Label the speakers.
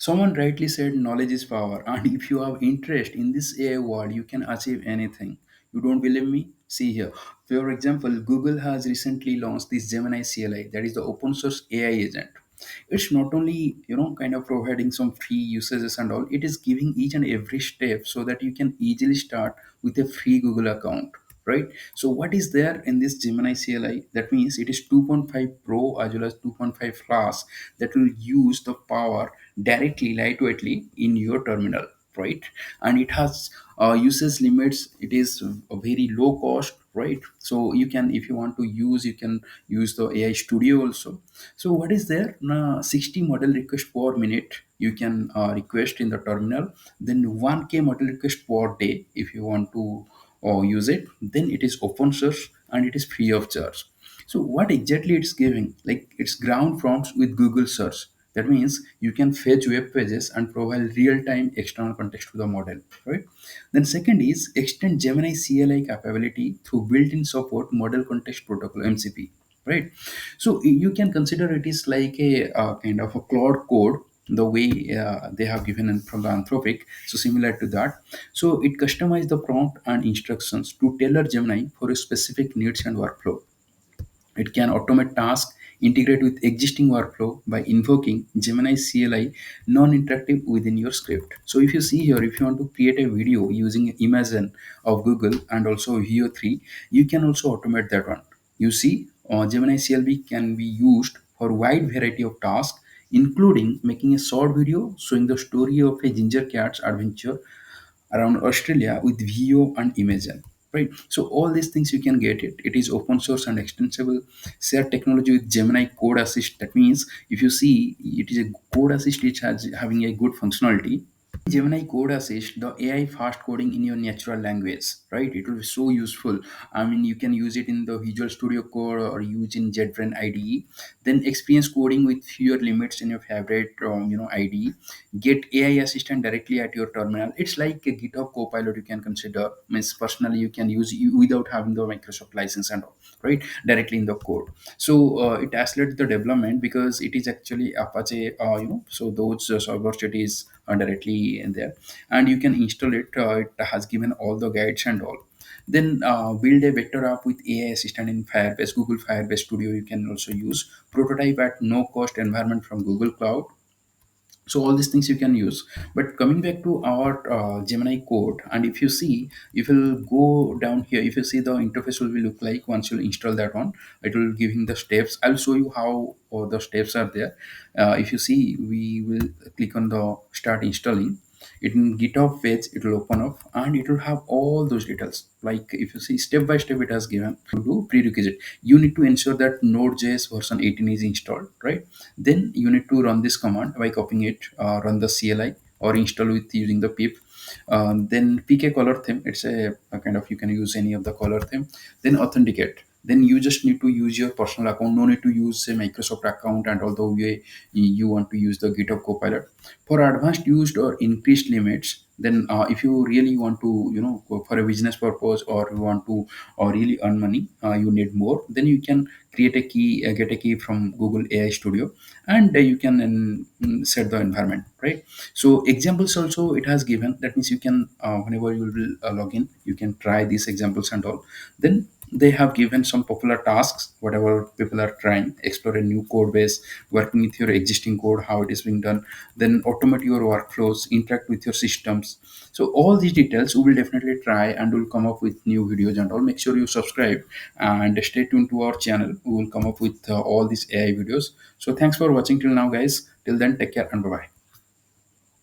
Speaker 1: Someone rightly said knowledge is power, and if you have interest in this AI world you can achieve anything. You don't believe me? See here. For example, Google has recently launched this Gemini CLI, that is the open source AI agent. It's not only kind of providing some free usages and all, it is giving each and every step so that you can easily start with a free Google account, right? So what is there in this Gemini CLI? That means it is 2.5 Pro as well as 2.5 Plus that will use the power directly lightweightly in your terminal, right? And it has usage limits. It is a very low cost, right? So you can, if you want to use, you can use the AI Studio also. So what is there? 60 model request per minute you can request in the terminal. Then 1K model request per day if you want to use it. Then it is open source and it is free of charge. So what exactly it's giving? Like it's ground prompts with Google search. That means you can fetch web pages and provide real-time external context to the model, right? Then second is extend Gemini CLI capability through built-in support model context protocol (MCP), right? So you can consider it is like a kind of a Claude code, the way they have given from the Anthropic. So similar to that. So it customizes the prompt and instructions to tailor Gemini for a specific needs and workflow. It can automate tasks, integrate with existing workflow by invoking Gemini CLI non-interactive within your script. So if you see here, if you want to create a video using Imagen of Google and also Veo 3, you can also automate that one. You see, Gemini CLI can be used for wide variety of tasks, including making a short video showing the story of a ginger cat's adventure around Australia with Veo and Imagen. Right. So all these things you can get it. It is open source and extensible. Share technology with Gemini Code Assist. That means if you see, it is a code assist which has having a good functionality. Gemini Code Assist, the AI fast coding in your natural language, right? It will be so useful. I mean, you can use it in the Visual Studio Code or use in JetBrains IDE. Then experience coding with fewer limits in your favorite, IDE. Get AI assistant directly at your terminal. It's like a GitHub Copilot you can consider. Means personally you can use it without having the Microsoft license and all, right? Directly in the code. So it accelerates the development because it is actually Apache, so those server states are directly in there, and you can install it. It has given all the guides and all. Then build a vector app with AI assistant in Firebase, Google Firebase Studio. You can also use prototype at no cost environment from Google Cloud. So all these things you can use. But coming back to our Gemini code, and if you see, if you'll go down here, if you see, the interface will be look like once you install that one, it will giving the steps. I'll show you how the steps are there. If you see, we will click on the start installing it in GitHub page. It will open up and it will have all those details. Like if you see, step by step it has given to do prerequisite. You need to ensure that Node.js version 18 is installed, right? Then you need to run this command by copying it, run the CLI or install with using the pip. Then pick a color theme. It's a kind of, you can use any of the color theme. Then authenticate. Then you just need to use your personal account. No need to use a Microsoft account, and although you want to use the GitHub Copilot. For advanced used or increased limits, then if you really want to, go for a business purpose, or you want to or really earn money, you need more, then you can create a key, get a key from Google AI Studio, and you can set the environment, right? So examples also it has given. That means you can, whenever you will log in, you can try these examples and all. Then they have given some popular tasks, whatever people are trying. Explore a new code base, working with your existing code, how it is being done. Then automate your workflows, interact with your systems. So all these details we will definitely try, and we'll come up with new videos and all. Make sure you subscribe and stay tuned to our channel. We will come up with all these AI videos. So thanks for watching till now, guys. Till then, take care and bye bye.